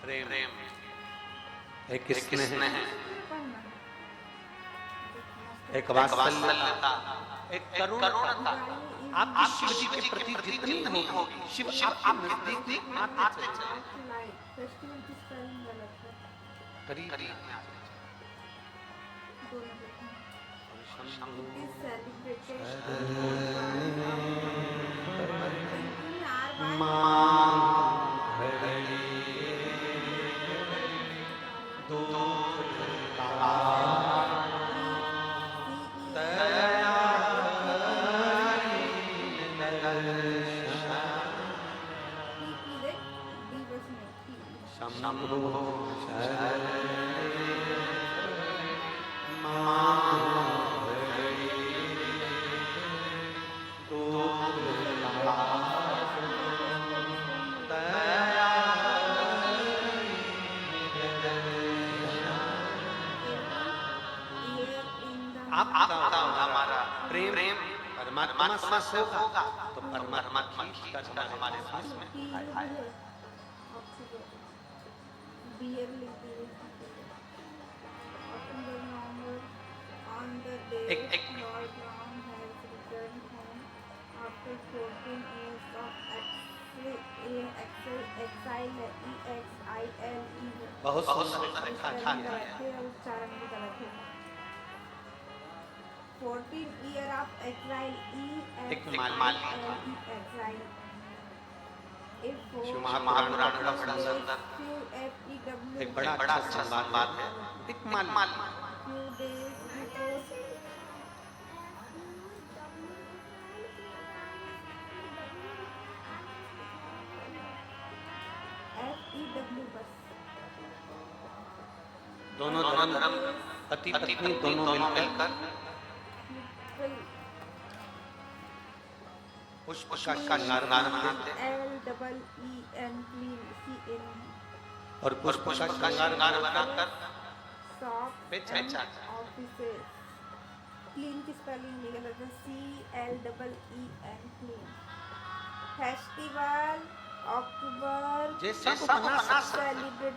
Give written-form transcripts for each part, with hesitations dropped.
प्रेम, एक स्नेह, एक वात्सल्यता, एक करुणता आपकी शिव जी के प्रति जितनी होगी, शिव आपके नजदीक आते चले, करीब आपका हमारा प्रेम परमात्मा से होगा तो परमात्मा खींचकर हमारे पास में आए। एक बहुत सुंदर उच्चारण भी गलत है। 14 year of exile, एक माली exile. शिव महापुराण का बड़ा सुंदर एक बड़ा अच्छा संवाद है। एक माली दोनों धर्म पति पत्नी दोनों मिलकर पुष्प का श्रृंगार बनाते और पुष्प का श्रृंगार बनाकर बेचा। क्लीन की स्पेलिंग लिखा था CLEEN क्लीन। फेस्टिवल अक्टूबर जैसा बना सेलिब्रेट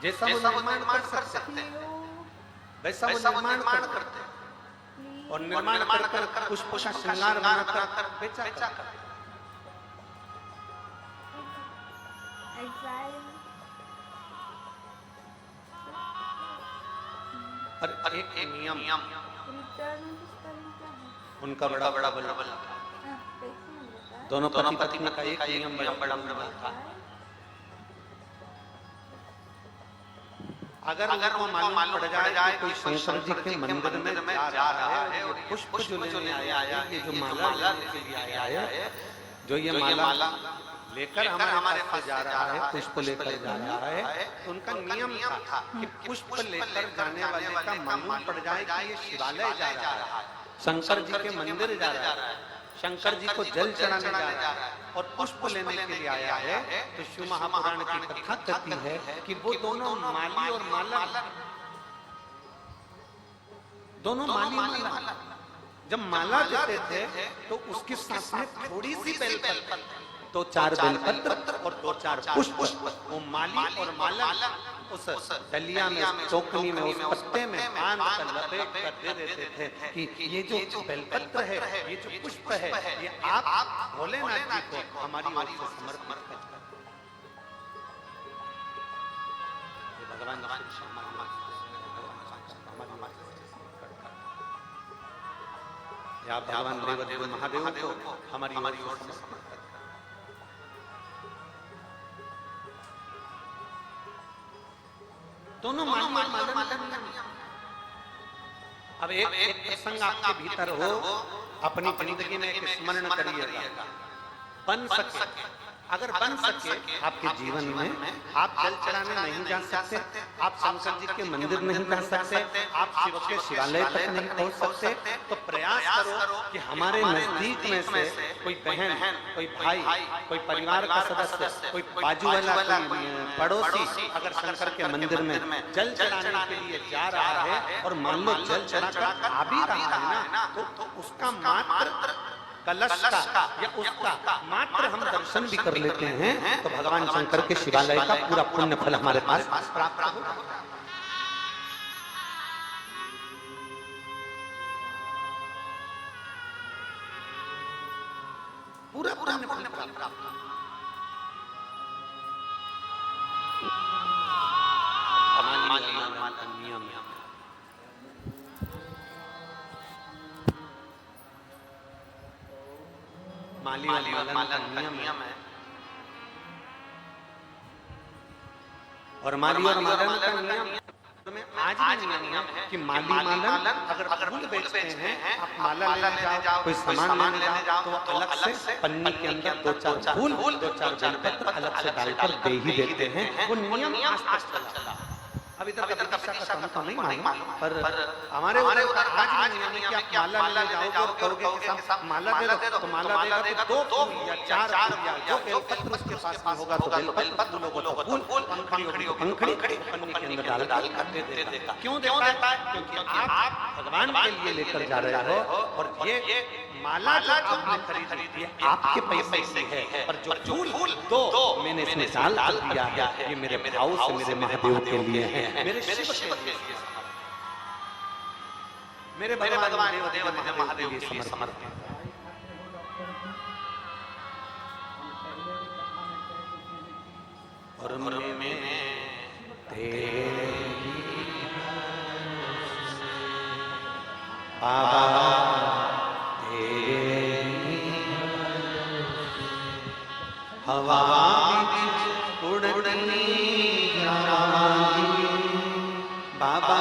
जैसा वो निर्माण कर सकते हैं वैसा वो निर्माण करते हैं और निर्माण कर पुष्प का श्रृंगार बनाकर बेचा। और एक नियम उनका बड़ा बल दोनों पति पत्नी का एक नियम बड़ा प्रबल था। अगर वो मालूम पड़ जाए कि कोई शंकर जी के मंदिर में जा रहा है और पुष्प जो लेने आया है, ये जो माला लेके लिए आया है, जो ये माला लेकर हमारे पास जा रहा है, पुष्प लेकर जा रहा है, तो उनका नियम था कि पुष्प लेकर जाने वाले का मालूम पड़ जाए कि ये शिवालय जा रहा है, शंकर जी के मंदिर जा रहा है, शंकर जी को जल चढ़ाने जा रहा है और पुष्प लेने के लिए आया है, तो शिव महापुराण की कथा कहती है कि वो दोनों माली और माला जब माला देते थे तो उसके साथ में थोड़ी सी बेलपत्र, 2-4 बेलपत्र और 2-4 पुष्प वो माली और माला उस डलिया में, चौकनी में, उस पत्ते में बांध कर लपेट कर दे देते थे कि ये जो बेलपत्र है, ये जो पुष्प है, ये आप भोलेनाथ जी को हमारी ओर से समर्पित कर। भगवान या भगवान देव महादेव को हमारी ओर से समर्पित। दोनों अब एक प्रसंग आपके भीतर हो, अपनी जिंदगी में एक स्मरण करिएगा, बन सके, अगर बन सके आपके जीवन में, आप जल चढ़ाने नहीं जा सकते, आप शंकर जी के मंदिर नहीं जा सकते, आप शिव के शिवालय तक नहीं पहुंच सकते, तो प्रयास करो कि हमारे नजदीक में से कोई बहन, कोई भाई, कोई परिवार का सदस्य, कोई बाजू वाला, कोई पड़ोसी अगर शंकर के मंदिर में जल चढ़ाने के लिए जा रहा है और मान लो जल चढ़ाकर आ भी रहा है ना, तो उसका मात्र कलश का या उसका मात्र हम दर्शन भी कर लेते हैं तो भगवान शंकर के शिवालय का पूरा पुण्य फल हमारे पास प्राप्त होगा। पूरा पुण्य फल प्राप्त नियम माली और मालन का नियम है और माली और मालन का नियम में आज भी नियम है कि माली मालन अगर फूल बेचते हैं आप माला लेने जाओ कोई सामान लेने जाओ तो अलग से पन्नी के अंदर दो चार फूल दो चार बेलपत्र अलग से डालकर दे ही देते हैं। वो नियम आज तक चला। अब इधर का विदिशा का तो नहीं मालूम पर हमारे उधर आज भी नियम है कि आप माला लेने जाओगे और कहोगे कि साहब माला दे दो तो माला देगा तो दो फूल या चार फूल या जो बेलपत्र उसके पास में होगा तो बेलपत्र फूलों को तो फूल पंखड़ी पन्नी के अंदर डाल दे देगा। क्यों देता है? क्योंकि आप भगवान के लिए लेकर जा रहे हो और ये माला जो आपने खरीदी है आपके पैसे से है पर जो फूल दो मैंने इसमें डाल दिया है ये मेरे भाव से मेरे महादेव के लिए है, मेरे शिव के लिए, मेरे भगवान देव महादेव के लिए समर्पित। और मैं तेरी बाबा हवा उड़नी बाबा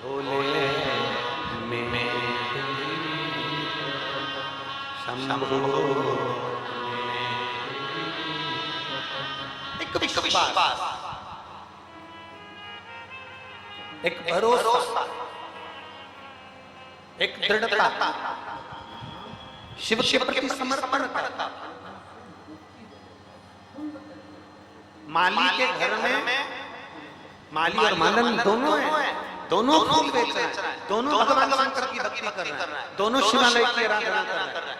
भोले में शंभो एक विश्वास एक भरोसा एक दृढ़ता शिव के प्रति समर्पण करता। माली के घर में माली और मालन दोनों हैं, दोनों फूल बेच रहे हैं, दोनों भगवान शंकर की भक्ति कर रहे हैं, दोनों शिवालय की आराधना कर रहे हैं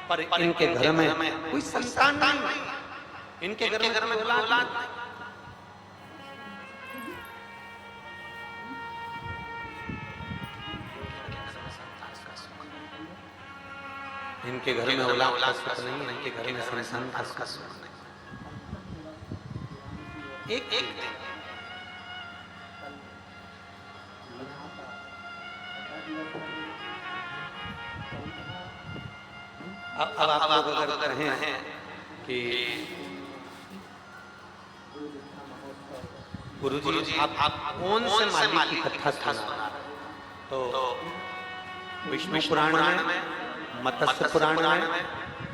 पर इनके घर में कोई संतान नहीं, इनके घर में औलाद नहीं। इनके घर में औलाद का सुख नहीं, इनके घर में संतान का सुख नहीं। एक दिन अब आप लोग अगर कहें कि गुरुजी आप कौन से माली की कथा सुना तो विष्णु पुराण में, मत्स्य पुराण में,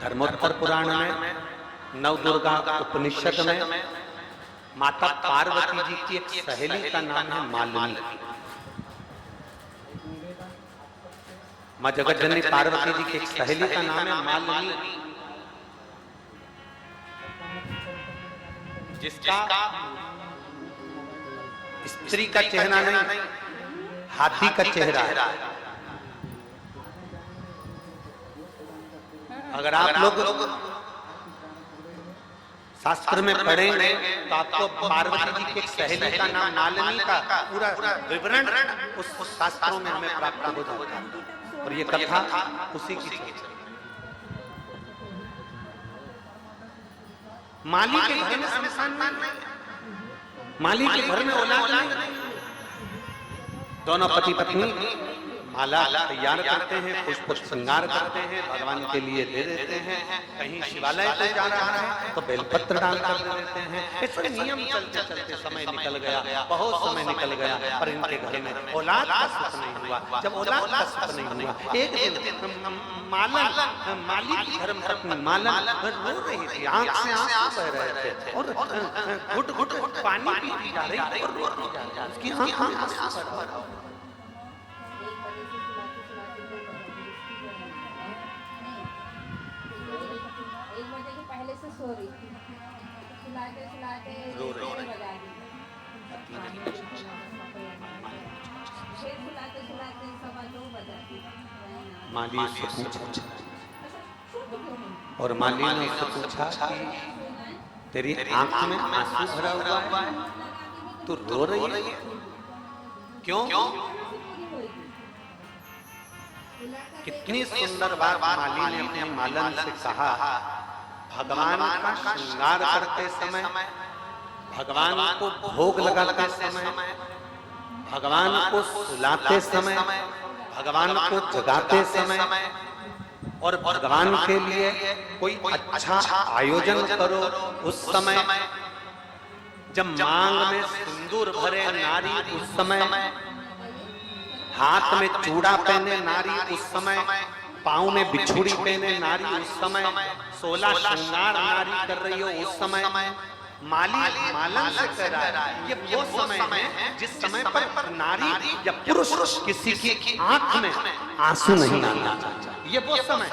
धर्मोत्तर पुराण में, नवदुर्गा उपनिषद में माता पार्वती जी की एक सहेली का नाम है मालिनी। मां जगत जननी पार्वती जी की एक सहेली का नाम है मालिनी जिसका स्त्री का चेहरा नहीं हाथी का चेहरा है। अगर आप लोग शास्त्र में पढ़ेंगे तो आपको पार्वती जी की एक सहेली का नाम मालिनी का पूरा विवरण उस शास्त्रों में हमें प्राप्त हो जाता है और ये कथा उसी की चल रही। माली के घर में संतान नहीं, माली के घर में औलाद नहीं। दोनों पति पत्नी माला तैयार करते हैं, पुष्प श्रृंगार करते हैं, भगवान के लिए दे देते हैं। कहीं शिवालय पे जा रहा है तो बेलपत्र डालकर दे देते हैं। ऐसे नियम चलते चलते समय निकल गया, बहुत समय निकल गया पर इनके घर में औलाद का सुख नहीं हुआ। जब औलाद का सुख नहीं हुआ एक दिन माली की धर्म पत्नी माला रो रही थी, आंख से आंसू बह रहे थे और घुट घुट पानी पीती जा रही थी और रो रही थी, उसकी आंख में आंसू बह रहे थे। माली उससे पूछा, और माली ने उससे पूछा कि तेरी आंख में आंसू भरा हुआ है, तू रो रही है, क्यों? कितनी सुंदर बात माली ने अपनी मालन से कहा। भगवान का श्रृंगार करते समय, भगवान को भोग लगाते समय, भगवान को सुलाते समय, भगवान को जगाते समय, और भगवान के लिए कोई अच्छा आयोजन करो उस समय, जब मांग में सिंदूर भरे नारी उस समय, हाथ में चूड़ा पहने नारी उस समय, पांव में बिछुड़ी पहने नारी उस समय, 16 श्रृंगार नारी कर रही हो उस समय, माली मालन से कह रहा है ये वो समय है जिस समय पर नारी या पुरुष किसी की आंख में आंसू नहीं आना चाहिए। ये वो समय,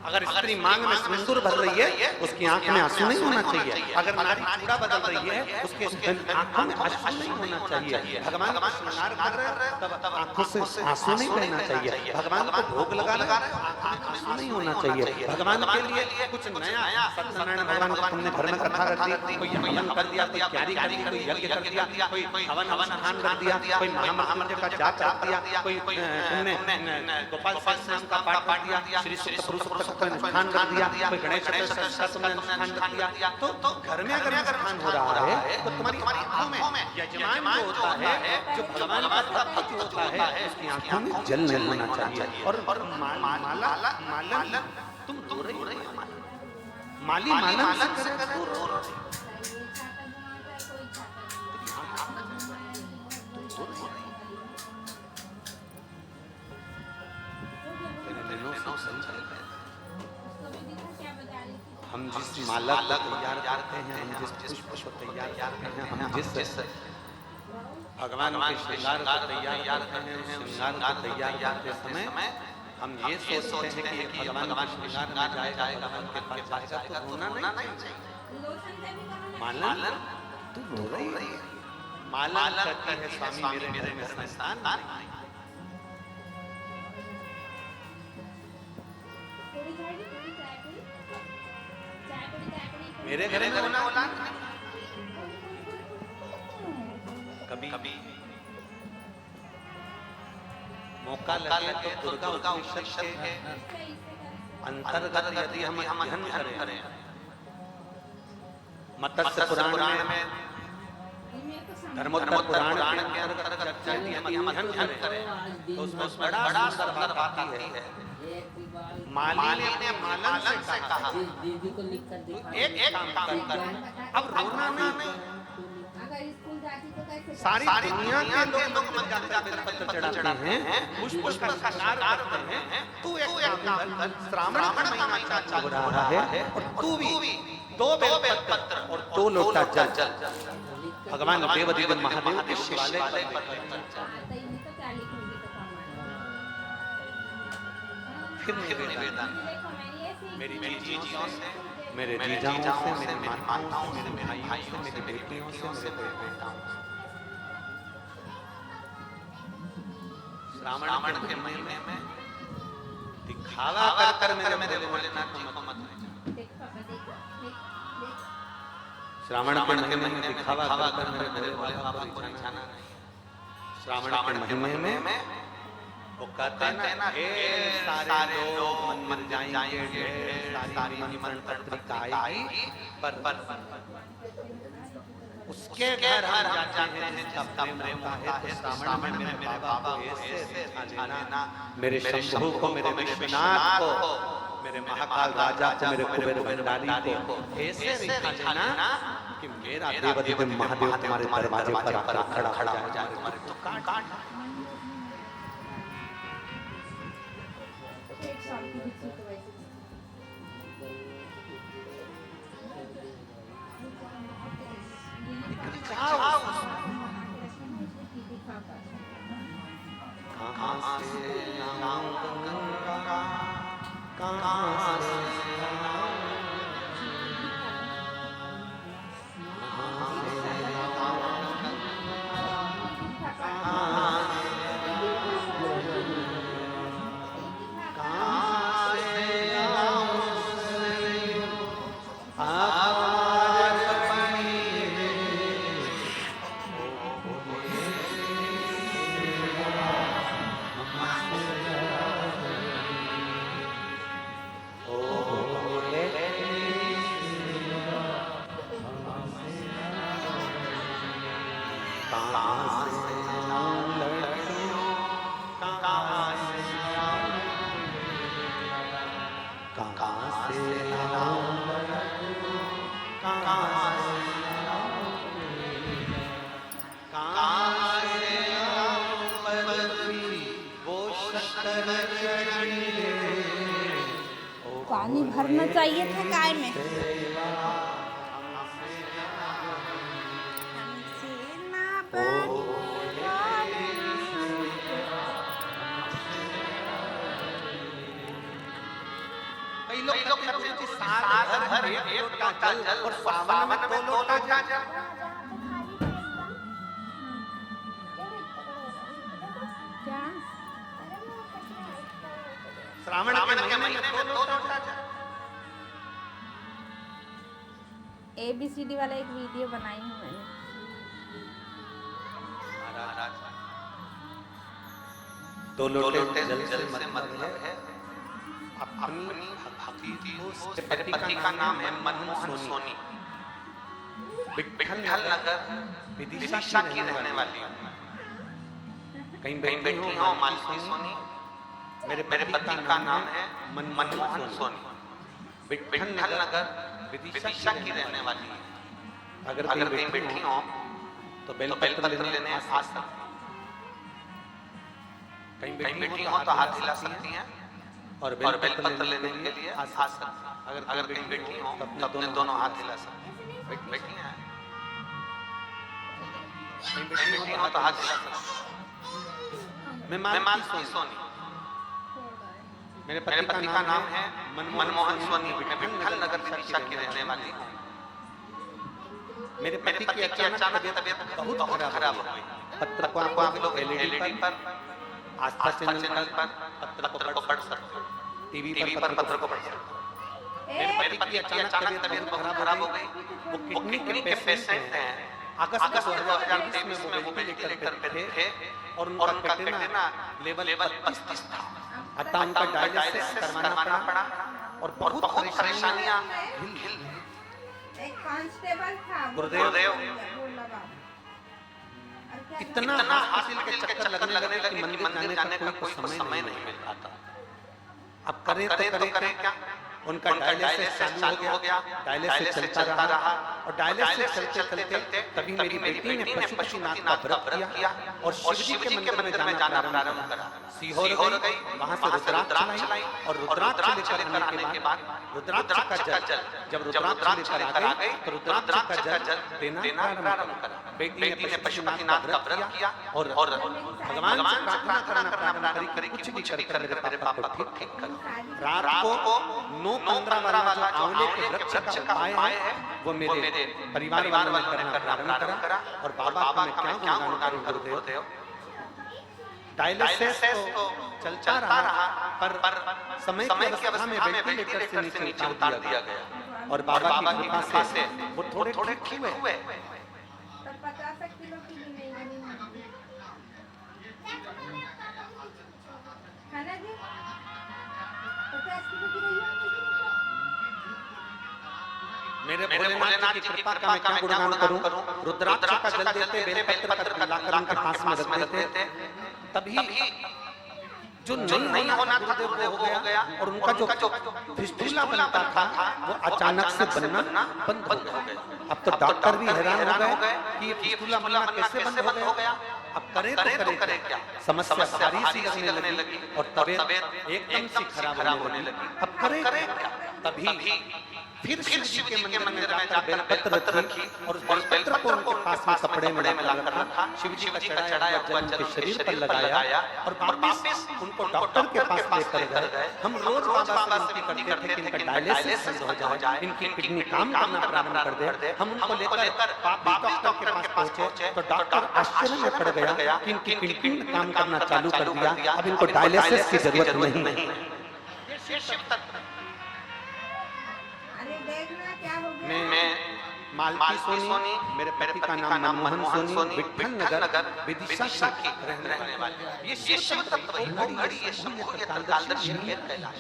अगर स्त्री मांग में सिंदूर भर रही है उसकी आंख में आंसू नहीं होना चाहिए। अगर नारी चूड़ा बदल रही है उसके आंखों में आंसू नहीं होना चाहिए। भगवान का श्रृंगार कर रहे हैं तब आंखों से आंसू नहीं बहना चाहिए। भगवान को भोग लगा रहे हैं आंसू नहीं होना चाहिए। भगवान के लिए कुछ नया, सत्यनारायण भगवान को तुमने घर में कथा रख दी, कोई हवन कर दिया, कोई क्यारी कर दी, कोई यज्ञ कर दिया, कोई हवन स्थान रख दिया, कोई महामृत्युंजय का जाप रख दिया, कोई तुमने गोपाल नाम का पाठ दिया, श्री सूक्त पुरुष अनुष्ठान कर दिया, कोई गणेश चतुर्थी का तुमने अनुष्ठान कर दिया, तो घर में अगर अनुष्ठान हो रहा है तो तुम्हारी आंखों में यजमान जो होता है, जो भगवान का भक्त जो होता है, उसकी आंखों में जल नहीं होना चाहिए। और मालन तुम रो रही हो, माली मालन से करे तो रो रही हम जिस माला को तैयार करते हैं, हम जिस पुष्प को तैयार करते हैं, हम जिस भगवान के श्रृंगार को तैयार करते हैं, श्रृंगार को तैयार करते समय हम ये सोचते हैं कि भगवान का श्रृंगार में जाएगा, भगवान के पास जाएगा, तो रोना नहीं चाहिए। मालन तू रो रही है, मालन कहती है स्वामी मेरे घर में संतान नहीं। मेरे घर में होना औलाद कभी मौका लगे तो दुर्गा उपनिषद के अंतर्गत यदि हम अध्ययन करें, मत्स्य पुराण में, धर्मोत्तर पुराण के अंतर्गत यदि हम अध्ययन करें तो उसमें बड़ा सुंदर बात आती है। माली ने मालन से कहा दीदी को लिख कर एक काम कर, अब रोना नहीं, सारी दुनिया के लोग मंदिर जाकर पत्थर चढ़ाते हैं, पुष्प का श्रृंगार करते हैं, तू एक काम कर, श्रावण का महीना चल रहा है और तू भी 2 बेलपत्र और 2 लोटा जल भगवान देवदेव महादेव के शिवालय पर फिर निवेदन मेरी जीजियों से, मेरे जीजाओं से, मेरी माताओं से, मेरे भाइयों से, मेरी बेटियों से, मेरे बेटाओं से, श्रावण के महीने में दिखावा कर मेरे भोलेनाथ जी को मत ले जाओ। श्रावण के महीने में दिखावा कर मेरे भोलेनाथ को जाना नहीं। श्रावण के महीने में वो कहते हैं ना सारे लोग मन जाएंगे, सारी निमंत्रण पत्रिका आएगी, पर उसके घर हम जाते हैं जिसका प्रेम होता है। तो श्रावण में मेरे बाबा को ऐसे दिखा लेना, मेरे शंभू को, मेरे विश्वनाथ को, मेरे महाकाल राजा को, मेरे कुबेर भंडारी को ऐसे दिखा लेना कि मेरा देवदेव महादेव तुम्हारे दरवाजे पर आकर खड़ा हो जाए, तो काट कहाँ से लाऊं गंगा, कहाँ से पानी भरना चाहिए था काय में। हमसे ना कई लोग कहते हैं कि साल भर एक लोटा जल और सावन में 2 लोटा जल। क्या श्रावण के महीने में 2 लोटा जल। ABCD वाला एक वीडियो बनाई हूँ मैंने। महाराज 2 लोटे जल से मतलब है अपनी भक्ति को। मेरे पति का नाम है मनमोहन सोनी, विठल नगर विदिशा की रहने वाली हूँ। कहीं बैठी हो मालती सोनी। मेरे पति का नाम है मनमोहन सोनी, विठल नगर विदिशा की रहने वाली है। अगर कहीं बैठी हो तो बेलपत्र लेने आ सकती हैं। कहीं बैठी हो तो हाथ हिला सकती हैं और बेलपत्र लेने के लिए आ सकती हैं। अगर कहीं बैठी हो तो अपने दोनों हाथ हिला सकती हैं। बैठी हैं, कहीं बैठी हो तो हाथ हिला सकती हैं। मैं मालती सोनी, मेरे पति का नाम है मनमोहन सोनी, मैं विठल नगर विदिशा की रहने वाली हूँ। मेरे पति की अचानक तबीयत बहुत खराब हो गई। पत्र को आप लोग LED पर, आस्था चैनल पर पत्र को पढ़ सकते हो, टीवी पर पत्र को पढ़ सकते हो। मेरे पति की अचानक तबीयत बहुत खराब हो गई। वो किडनी के पेशेंट हैं। अगस्त 2023 में वो बेटी लेकर थे और उनका पेट ना लेवल 25 था। अतः उनका डायलिसिस करवाना पड़ा और बहुत परेशानियां झेल। एक कांस्टेबल था गुरुदेव इतना हॉस्पिटल के चक्कर लगने लगे कि मंदिर जाने का कोई समय नहीं मिल पाता। अब करें तो करें क्या। उनका डायलिसिस चालू हो गया, डायलिसिस चलता रहा और डायलिसिस चलते चलते तभी मेरी बेटी ने पशुपतिनाथ का व्रत किया और शिव जी के मंदिर में जाना प्रारंभ करा। सीहोर गई, वहां से रुद्राक्ष चलाई और रुद्राक्ष लेकर आने के बाद रुद्राक्ष का जल जब रुद्राक्ष लेकर आ गई तो रुद्राक्ष का जल देना प्रारंभ करा। बेटी ने पशुपतिनाथ का व्रत किया और भगवान से प्रार्थना करना प्रारंभ करी कि कुछ भी कर मेरे पापा को ठीक कर। रात को 9:15 वाला जो आंवले के वृक्ष का उपाय है वो मेरे परिवार वालों ने करना प्रारंभ करा और बाबा का मैं क्या गुणगान करूं गुरुदेव। डायलिसिस तो चलता रहा पर समय की अवस्था में वेंटिलेटर से नीचे उतार दिया गया और बाबा की कृपा से वो थोड़े ठीक हुए। 50 किलो की भी नहीं बनी है ना जी। 50 किलो की नहीं है। मेरे भोलेनाथ की कृपा का मैं क्या गुणगान करूं। रुद्राक्ष का जल देते, बेलपत्र का लाकर उनके पास में रख देते, तभी जो नहीं होना था वो हो गया और उनका जो फिस्टुला बनता था वो अचानक से बनना बंद हो गया। अब तो डॉक्टर भी हैरान हो गए कि ये फिस्टुला बनना कैसे बंद हो गया। अब करे तो करे क्या। समस्या भारी सी लगने लगी और तबीयत एकदम से खराब होने लगी। अब करे क्या। तभी फिर शिव जी के मंदिर में जाकर बेलपत्र रखी और बेलपत्र को उनके पास में कपड़े में लाकर रखा। शिव जी का चढ़ाया हुआ जल उनके शरीर पर लगाया और वापस उनको डॉक्टर के पास लेकर गए। हम रोज बाबा से विनती करते थे कि इनका डायलिसिस बंद हो जाए, इनकी किडनी काम करना प्रारंभ कर दे। हम उनको लेकर बाबा डॉक्टर के पास पहुंचे तो डॉक्टर आश्चर्य में पड़ गया कि इनकी किडनी काम करना चालू कर दिया। अब इनको डायलिसिस की जरूरत नहीं है। देखना क्या हो गया। मैं मालती सोनी, मेरे पति का नाम मनमोहन सोनी, विठल नगर विदिशा की रहने वाली। ये शिव तत्व है, घड़ी ये शंभु ये कालदर्शी ये कैलाश।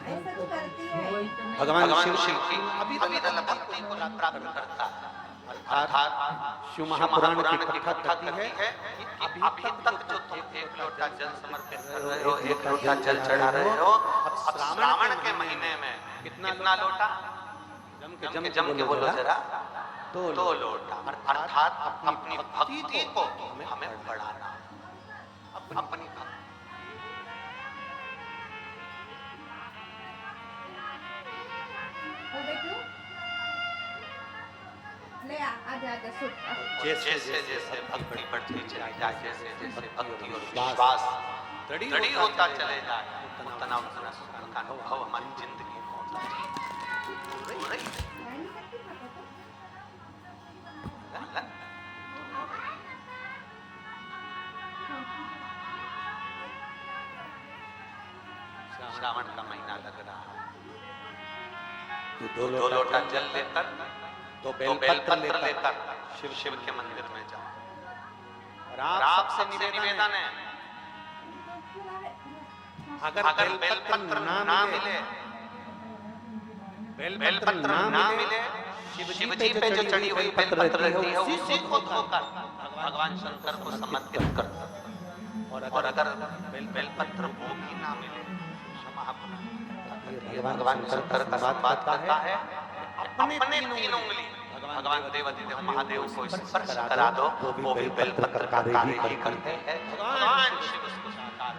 ऐसा तो करती है भगवान शिव की अभी भक्ति को प्राप्त करता है। अर्थात शिव महापुराण की कथा कहती है कि अभी तक जो तुम एक लोटा जल समर्पित कर रहे हो, एक लोटा जल चढ़ा रहे हो, अब श्रावण के महीने में कितना लोटा जम के बोलो जरा 2 लोटा। अर्थात अपनी भक्ति को हमें बढ़ाना। अपनी और देख लो ले आजा आजा सुट जैसे जैसे भक्ति बढ़ती चली जाए, जैसे जैसे भक्ति और विश्वास दृढ़ होता चले जाए, उतना उतना सुख का अनुभव हमारी जिंदगी में होता है। नहीं करती पता तो श्रावण का महीना लग रहा है, दो लोटा जल लेकर, दो बेलपत्र लेकर शिव के मंदिर में जाओ। और आपसे निवेदन है, अगर बेलपत्र ना मिले, बेलपत्र ना मिले, शिव जी पे जो चढ़ी हुई बेलपत्र रहती है उसी को धोकर भगवान शंकर को समर्पित कर दो। और अगर बेलपत्र वो भी ना मिले, भगवान शंकर का संवाद करता है, अपने तीन उंगली भगवान देवाधिदेव महादेव को स्पर्श करा दो, वो भी बेलपत्र का कार्य ही करते हैं। भगवान शिव उसको साकार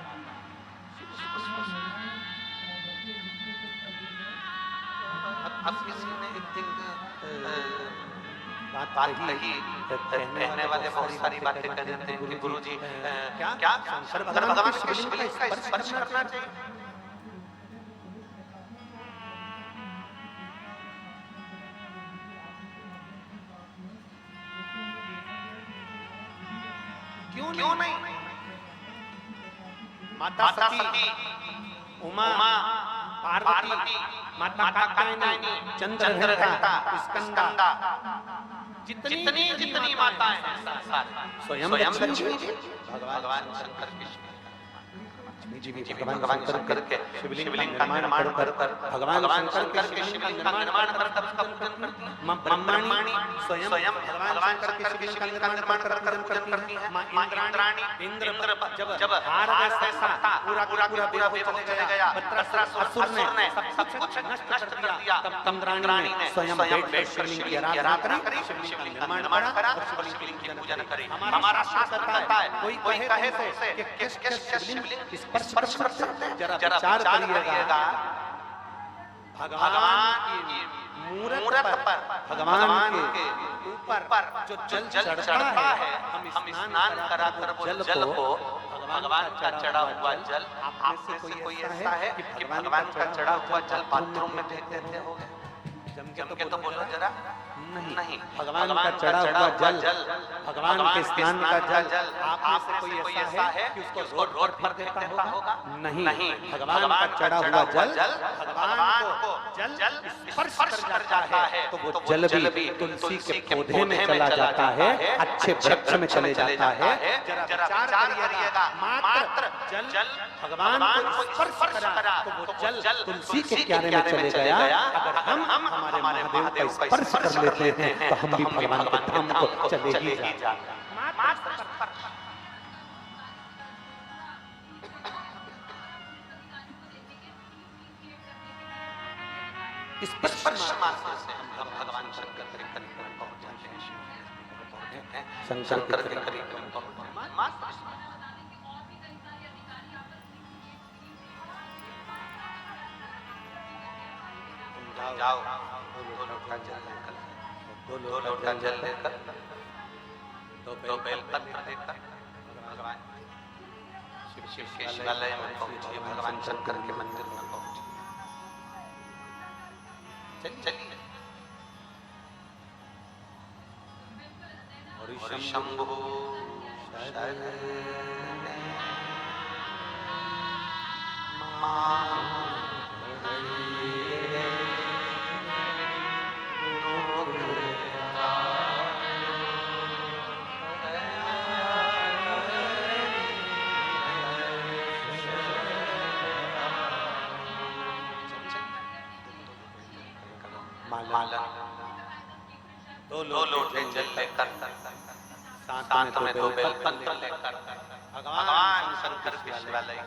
अब किसी ने एक दिन बात कही, कहने वाले बहुत सारी बातें कह देते हैं कि गुरुजी क्या भगवान के शिवलिंग का स्पर्श करना चाहिए? क्यों नहीं? माता सती, उमा, पार्वती, माता कात्यायनी, चंद्रघंटा, स्कंदा, जितनी माताएं हैं स्वयं लक्ष्मी जी, भगवान शंकर की भगवान शंकर के शिवलिंग का निर्माण कर भगवान शंकर के शिवलिंग का निर्माण कर उसका पूजन करती है। ब्रह्माणी स्वयं भगवान शंकर के शिवलिंग का निर्माण कर पूजन करती है। मां इंद्राणी, इंद्र जब हार गया पूरा चले गया, असुर ने सब कुछ नष्ट कर दिया, तब इंद्राणी ने स्वयं बैठकर शिवलिंग की आराधना करी, शिवलिंग का निर्माण करा और शिवलिंग की पूजन करी। हमारा शास्त्र कहता है, कोई कहे तो कि किस शिवलिंग स्पर्श कर सकते हैं, जरा विचार करिएगा। भगवान की मूरत पर, भगवान के ऊपर जो जल चढ़ता है, हम स्नान कराकर वो जल को, भगवान का चढ़ा हुआ जल, आप में से कोई ऐसा है कि भगवान का चढ़ा हुआ जल बाथरूम में फेंक देते हो? जम के तो बोलो जरा। नहीं, भगवान का चढ़ा हुआ जल, भगवान के स्नान का जल, आप में से कोई ऐसा है कि उसको रोड पर देता होगा? नहीं, भगवान का चढ़ा हुआ जल भगवान को जल स्पर्श कर जाता है तो वो जल भी तुलसी के पौधे में चला जाता है, अच्छे वृक्ष में चले जाता है। जरा विचार करिएगा, मात्र जल भगवान को स्पर्श करा तो वो जल तुलसी के क्यारे में चले गया। अगर हम हमारे महादेव का स्पर्श कर लेते हैं तो हम भी भगवान के धाम को चले ही जाते। स्पर्श मात्र से हम भगवान शंकर के करीब पहुंच जाते हैं, शंकर के करीब मात्र जाओ, दो लोटा जल लेकर, दो बेलपत्र लेकर भगवान शिव के शिवालय में पहुंचिए, भगवान शंकर के मंदिर में पहुंचिए। चलिए। और शंभु माला दो लोटे जल लेकर, साथ में दो बेलपत्र लेकर भगवान शंकर के शिवालय,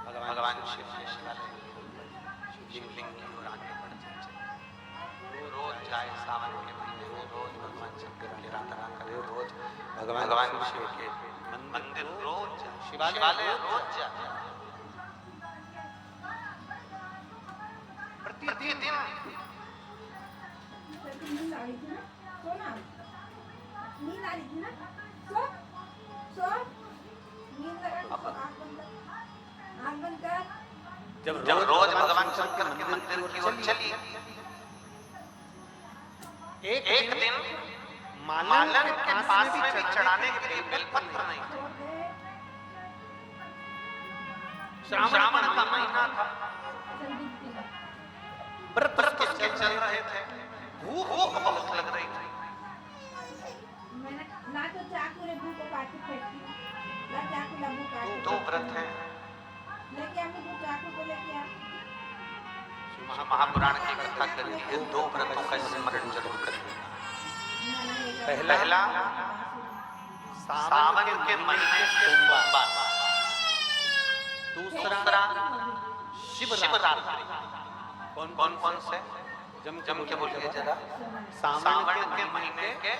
भगवान शिव के शिवालय, शिवलिंग की ओर आगे बढ़ रोज जाए सावन के महीने में, रोज भगवान शंकर की आराधना करे, रोज भगवान शिव के मंदिर रोज जाए, शिवालय रोज जाए, प्रतिदिन। नींद आ रही थी ना, सो ना, नींद आ रही थी ना, सो सो, नींद लगा तो आँख बंद कर। जब रोज भगवान शंकर के मंदिर की ओर चली, एक दिन मालन के पास में भी चढ़ाने के लिए बेलपत्र नहीं थे। श्रावण का महीना था, व्रत उसके चल रहे थे, भूख बहुत लग रही थी। मैंने ना तो चाकू रे भूख को काट के फेंकी, ना चाकू ला भूख काट। तो व्रत है, लेके आके वो चाकू को लेके आ। महापुराण की कथा करती है, 2 व्रतों का स्मरण जरूर करें। पहला सावन के महीने सोमवार, दूसरा शिवरात्रि। कौन से? जम के बोलिए जरा। सावन के महीने के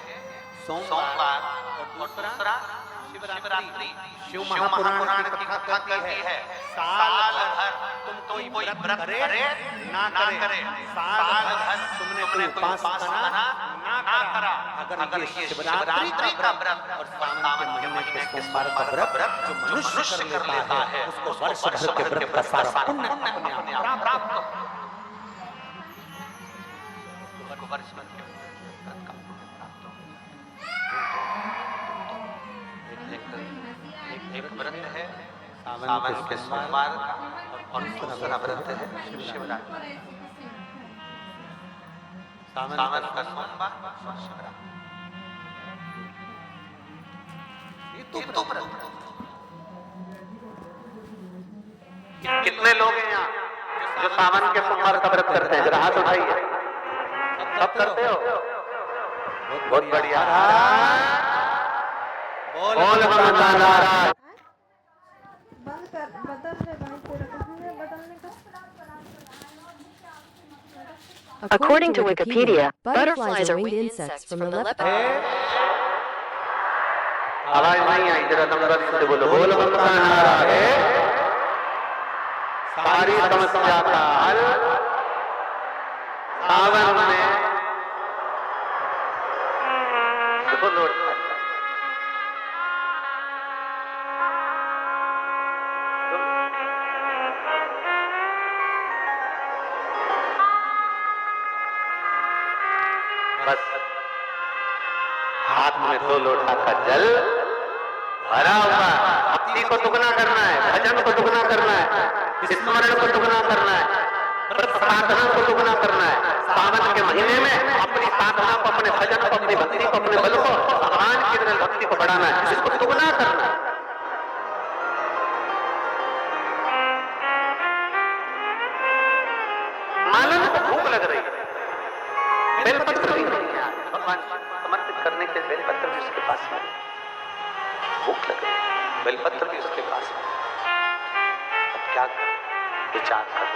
सोमवार और दूसरा शिवरात्रि। शिव महापुराण की कथा कहती है, साल भर तुम कोई व्रत करे ना करे, साल भर तुमने कोई उपासना ना करा, अगर ये शिवरात्रि का व्रत और सावन के महीने के सोमवार का व्रत जो मनुष्य कर लेता है, उसको वर्ष भर के व्रत का सारा पुण्य अपने आप प्राप्त हो। वर्ष भर के व्रत का पुण्य प्राप्त हो। एक व्रत है सावन के सोमवार और दूसरा व्रत है शिवरात्रि। सावन का सोमवार और शिवरात्रि, ये तो व्रत। कितने लोग हैं यहाँ जो सावन के सोमवार का व्रत करते हैं? जरा हाथ उठाइए। सब करते हो? बहुत बढ़िया। बोल महाराज। बंद कर, बदल दे भाई, तेरा कुछ नहीं बदलने का। According to Wikipedia, butterflies are winged insects from the left. आवाज नहीं आई, जरा नंबर से बोलो। बोल महाराज। सारी समस्या का हल सावन में बोलो। बस हाथ में 2 लोटा का जल भरा हुआ, भक्ति को दुगना करना है, भजन को दुगना करना है, स्मरण को दुगना करना है, साधना को दुगना करना है। सावन के महीने में अपनी साधना को, अपने भजन को, अपनी भक्ति को, अपने बल को, भगवान की तरह भक्ति को बढ़ाना है, इसको दुगना करना है। मालन को भूख लग रही है, बेलपत्र भी नहीं है, भगवान समर्पित करने के बेलपत्र भी उसके पास में, भूख लग रही है, बेलपत्र भी उसके पास में। अब क्या विचार करो?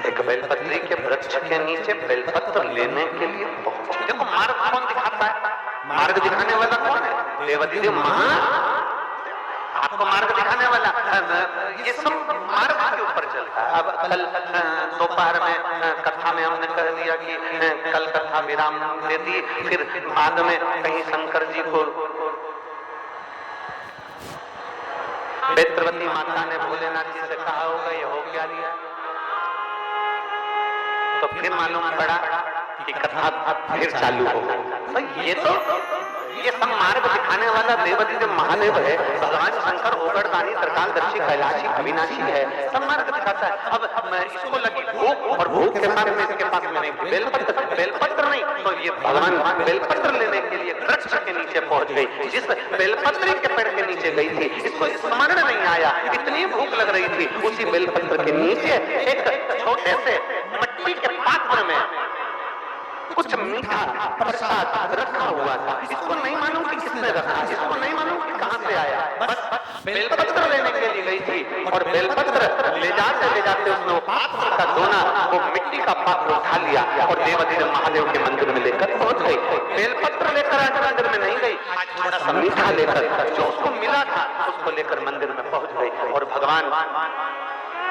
एक बेलपत्री के वृक्ष के नीचे बेलपत्र लेने के लिए पहुंचे। देखो मार्ग कौन दिखाता है? मार्ग दिखाने वाला कौन है? देवदेव महा आपको मार्ग दिखाने वाला। ये सब मार्ग के ऊपर चलता है। अब कल दोपहर में कथा में हमने कह दिया कि कल कथा विराम दे दी, फिर बाद में कहीं शंकर जी को बेत्रवती माता ने भोलेनाथ जी से कहा होगा ये हो क्या लिया, तो फिर मालूम पड़ा कि कथा फिर चालू होगा। तो ये सब मार्ग दिखाने वाला देवदेव महादेव है, भगवान शंकर ओगरदानी त्रिकालदर्शी कैलाशी अविनाशी है, सब मार्ग दिखाता है। अब इसको लगी भूख, और भूख के साथ में इसके पास में नहीं बेलपत्र नहीं, तो ये भगवान बेलपत्र लेने के लिए वृक्ष के नीचे पहुंच गई। जिस बेलपत्री के पेड़ के नीचे गई थी, इसको स्मरण नहीं आया, इतनी भूख लग रही थी। उसी बेलपत्र के नीचे एक छोटे से मिट्टी के पात्र में कुछ मीठा प्रसाद रखा हुआ था। इसको नहीं मालूम कि किसने रखा, इसको नहीं मालूम कि कहां से आया, बस बेलपत्र लेने के लिए गई थी और बेलपत्र ले जाते उसने वो पात्र का दोना, वो मिट्टी का पात्र उठा लिया और देवाधिदेव महादेव के मंदिर में लेकर पहुंच गई। बेलपत्र लेकर आज मंदिर में नहीं गई, आज थोड़ा सा मीठा लेकर जो उसको मिला था उसको लेकर मंदिर में पहुंच गई और भगवान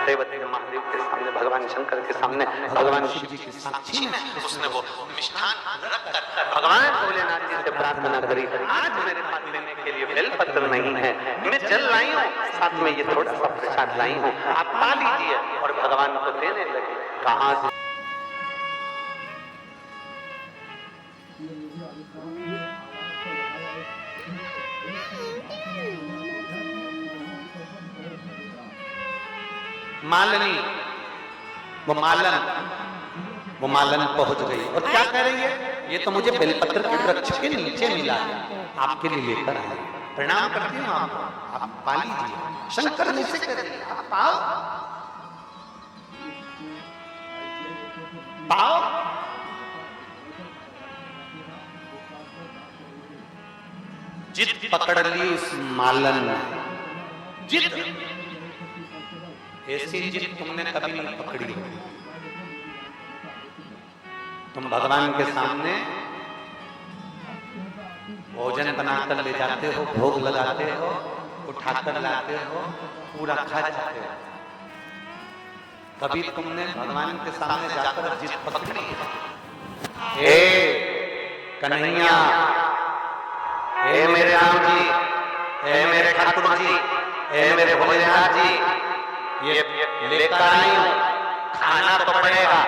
देवाधिदेव महादेव के सामने, भगवान शंकर के सामने, भगवान शिव जी की साक्षी में उसने वो मिष्ठान रखकर भगवान भोलेनाथ जी से प्रार्थना करी, आज मेरे पास देने के लिए बेलपत्र नहीं है, मैं जल लाई हूँ, साथ में ये थोड़ा सा प्रसाद लाई हूँ, आप पा लीजिए। और भगवान को देने लगे। कहाँ से मालनी, वो मालन पहुंच गई और क्या कह रही है, ये तो मुझे बेलपत्र के वृक्ष के नीचे मिला है, आपके लिए लेकर आए, प्रणाम करती हूँ आप पा लीजिए। शंकर ने से कह रही है, आप पाओ पाओ। जिद पकड़ ली उस मालन ने, जिद, ऐसी जिद तुमने कभी नहीं पकड़ी होगी। तुम भगवान के सामने भोजन बनाकर ले जाते हो, भोग लगाते हो, उठाकर लाते हो, पूरा खा जाते हो, कभी तुमने भगवान के सामने जाकर जिद पकड़ी है? ए कन्हैया, ए मेरे राम जी, ए मेरे ठाकुर जी, ए मेरे भोलेनाथ जी, ये लेकर आई हूं, खाना तो पड़ेगा,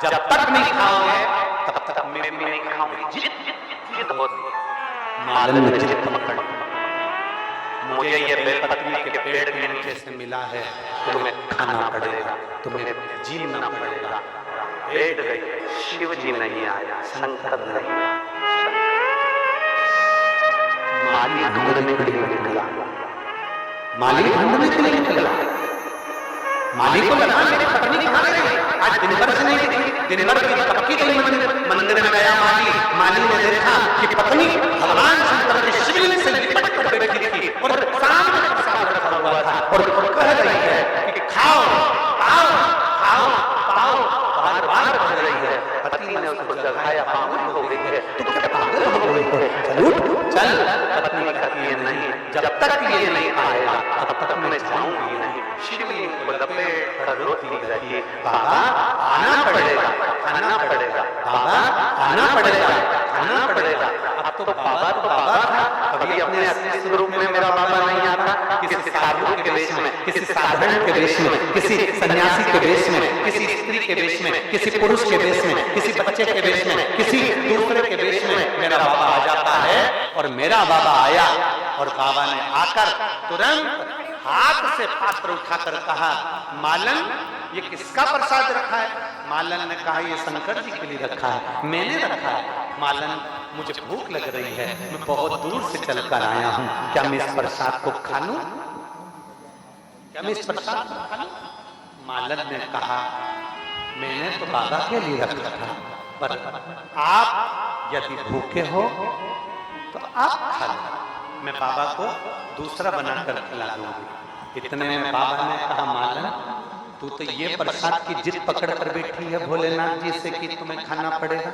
जब तक नहीं खाओगे तब तक मैं भी नहीं खाऊंगी। जिद होती है। मालन ने जिद पकड़, मुझे ये बेलपत्री के पेड़ के नीचे से मिला है, तुम्हें खाना पड़ेगा, तुम्हें जीना पड़ेगा। बैठ गई, शिव जी नहीं आया, शंकर नहीं आया, माली ढूंढने के लिए निकला, माली ढूंढने के लिए निकला। माली को लगा मेरी पत्नी कहाँ गई, आज दिन भर से नहीं दिखी, दिन भर की पक्की गई मंदिर में गया माली ने देखा कि पत्नी भगवान शंकर के शिवलिंग से लिपट कर बैठी थी और सामने प्रसाद रखा हुआ था और कह रही है कि खाओ खाओ खाओ खाओ, बार बार कह रही है। पत्नी ने उसको जगाया, पागल हो गई है, तू क्या पागल हो गई है, चल उठ चल। पत्नी कहती है नहीं, जब तक ये नहीं आएगा तब तक मैं जाऊंगी नहीं। शिवलिंग को लपेट कर रोती रही, बाबा आना पड़ेगा, खाना पड़ेगा, बाबा आना पड़ेगा, खाना पड़ेगा। अब तो बाबा था, कभी अपने असली स्वरूप में मेरा बाबा नहीं आता, किसी साधु के वेश में, किसी साधारण के वेश में, किसी सन्यासी के वेश में, किसी स्त्री के वेश में, किसी पुरुष के वेश में, किसी बच्चे के वेश में, किसी दूसरे के वेश में मेरा बाबा आ जाता है। और मेरा बाबा आया और बाबा ने आकर तुरंत हाथ से पात्र उठाकर कहा, मालन ये किसका प्रसाद रखा है? मालन ने कहा ये शंकर जी के लिए रखा है, मैंने रखा है। मालन मुझे भूख लग रही है, मैं बहुत दूर से चलकर आया हूँ, क्या मैं इस प्रसाद को खा लूं? क्या मैं इस प्रसाद को खा लूं? मालन ने कहा मैंने तो बाबा के लिए रखा था, पर आप यदि भूखे हो तो आप खा लो, मैं बाबा को दूसरा बनाकर खिला दूंगी। इतने में बाबा ने कहा मालन तू तो ये प्रसाद की जिद पकड़ कर बैठी है भोलेनाथ जी से कि तुम्हें खाना पड़ेगा।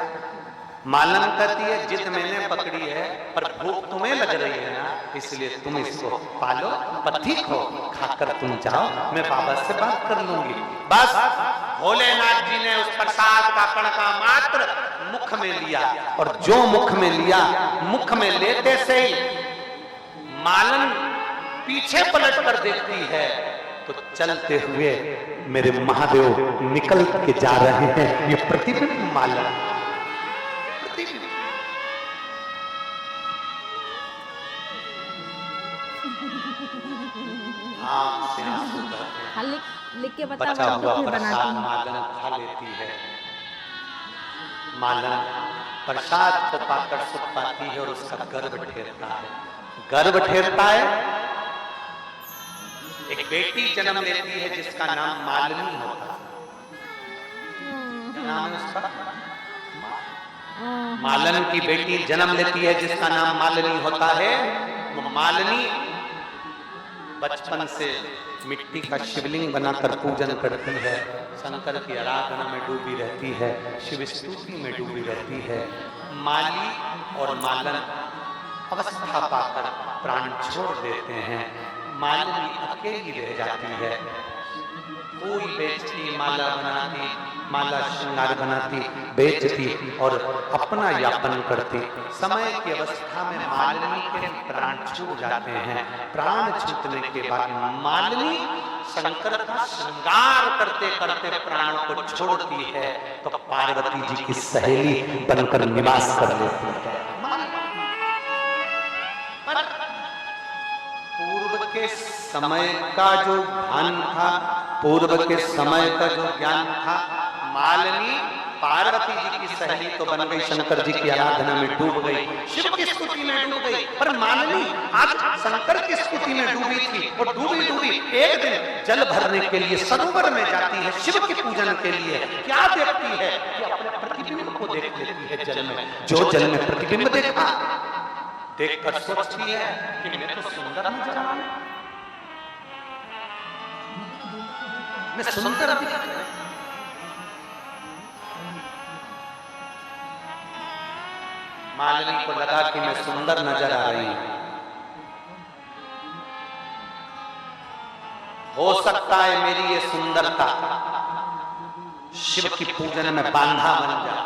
मालन कहती है जिद मैंने पकड़ी है, पर भूख तुम्हें लग रही है ना, इसलिए तुम इसको पालो, पथिक हो, खाकर तुम जाओ, मैं बाबा से बात कर लूंगी। बस भोलेनाथ जी ने उस प्रसाद का कणका मात्र मुख में लिया, और जो मुख में लिया, मुख में लेते से ही मालन पीछे पलट कर देखती है तो चलते हुए मेरे महादेव निकल के जा रहे हैं। ये प्रतिबिंब मालन, प्रतिबिंब। लिख के बता, बचा हुआ फिर प्रसाद बनाती हूँ। मालन खा लेती है। मालन प्रसाद को पाकर सुख पाती है और उसका गर्भ ठेरता है। गर्भ ठेरता है, एक बेटी जन्म लेती है जिसका नाम मालिनी होता है। क्या नाम है उसका? मालन की बेटी जन्म लेती है जिसका नाम मालिनी होता है। वो मालिनी बचपन से मिट्टी का शिवलिंग बनाकर पूजन करती है, शंकर की आराधना में डूबी रहती है, शिव स्तुति में डूबी रहती है। माली और मालन अवस्था पाकर प्राण छोड़ देते हैं। मालिनी अकेली रह जाती है, फूल बेचती, माला बनाती, माला श्रृंगार बनाती, बेचती और अपना यापन करती। समय की अवस्था में मालिनी के प्राण छूट जाते हैं। प्राण छूटने के बाद मालिनी शंकर का श्रृंगार करते करते प्राण को छोड़ती है, तो पार्वती जी की सहेली बनकर निवास कर लेती है। पूर्व के समय का जो ज्ञान था, पूर्व के समय का जो ज्ञान था, मालिनी पार्वती जी की सहेली तो बन गई, शंकर जी की आराधना में डूब गई, शिव की स्तुति में डूब गई। पर मालिनी आज शंकर की स्तुति में डूबी थी और डूबी डूबी एक दिन जल भरने के लिए सरोवर में जाती है, शिव के पूजन के लिए। क्या देखती है कि अपने प्रतिबिंब को देख लेती है जल में। जो जल में प्रतिबिंब देखा, देखकर सोचती है कि मैं तो सुंदर नजर आ रहा हूं, मैं सुंदर दिख रहा हूं। मालिनी को लगा कि मैं सुंदर नजर आ रही हूं, हो सकता है मेरी ये सुंदरता शिव की पूजन में बांधा बन जाए।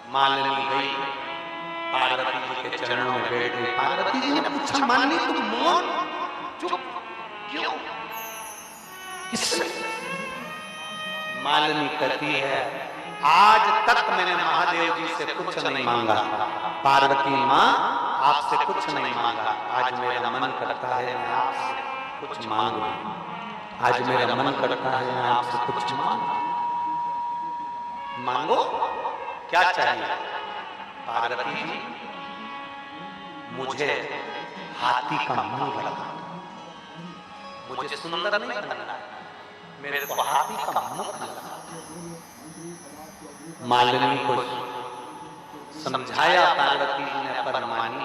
मालिनी गई, पार्वती जी के चरणों में बैठ गई। पार्वती जी ने पूछा, मालिनी तुम मौन चुप क्यों? किसने? मालिनी कहती है, आज तक मैंने महादेव जी से कुछ नहीं मांगा, पार्वती माँ आपसे कुछ नहीं मांगा। आज मेरा मन करता है मैं आपसे कुछ मांगू, आज मेरा मन करता है मैं आपसे कुछ मांगू। मांगो, क्या चाहिए? पार्वती जी मुझे हाथी का मुंह लगा, मुझे सुंदर नहीं बनना है, मेरे को हाथी का मुंह लगा। मालिनी को समझाया पार्वती जी ने, पर मानी।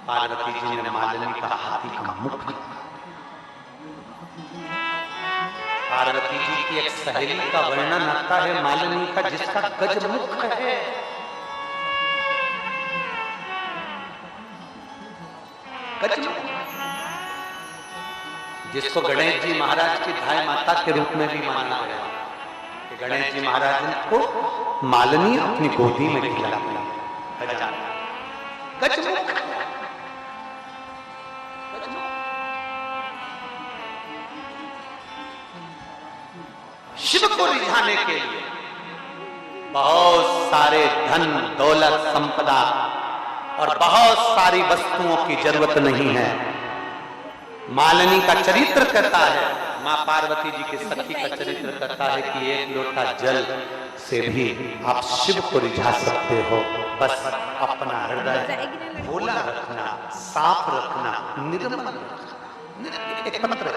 पार्वती जी ने मालिनी का हाथी का मुख लगा। पार्वती जी की एक सहेली का वर्णन आता है मालिनी का, जिसका गज मुख है। गज मुख, जिसको गणेश जी महाराज की धाय माता के रूप में भी माना गया। गणेश जी महाराज को मालिनी अपनी गोदी में खिलाती है। गज मुख, शिव को रिझाने के लिए बहुत सारे धन दौलत संपदा और बहुत सारी वस्तुओं की जरूरत नहीं है। मालिनी का चरित्र कहता है, माँ पार्वती जी के सखी का चरित्र कहता है कि एक लोटा जल से भी आप शिव को रिझा सकते हो। बस अपना हृदय भोला रखना, साफ रखना, निर्मल रखना। एक मंत्र है,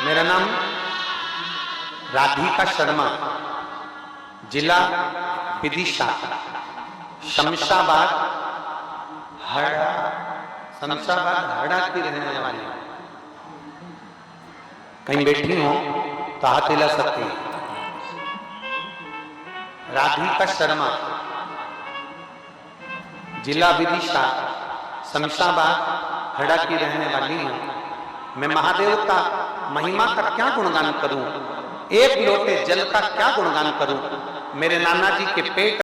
मेरा नाम राधिका शर्मा, जिला विदिशा, शमशाबाद हरड़ा की रहने वाली। कहीं बैठी हो तो हाथ हिला सकती है। राधिका शर्मा, जिला विदिशा, शमशाबाद हरड़ा की रहने वाली हूं। मैं महादेव का महिमा का क्या गुणगान करूं, एक लोटे जल का क्या गुणगान करूं। मेरे नाना जी के पेट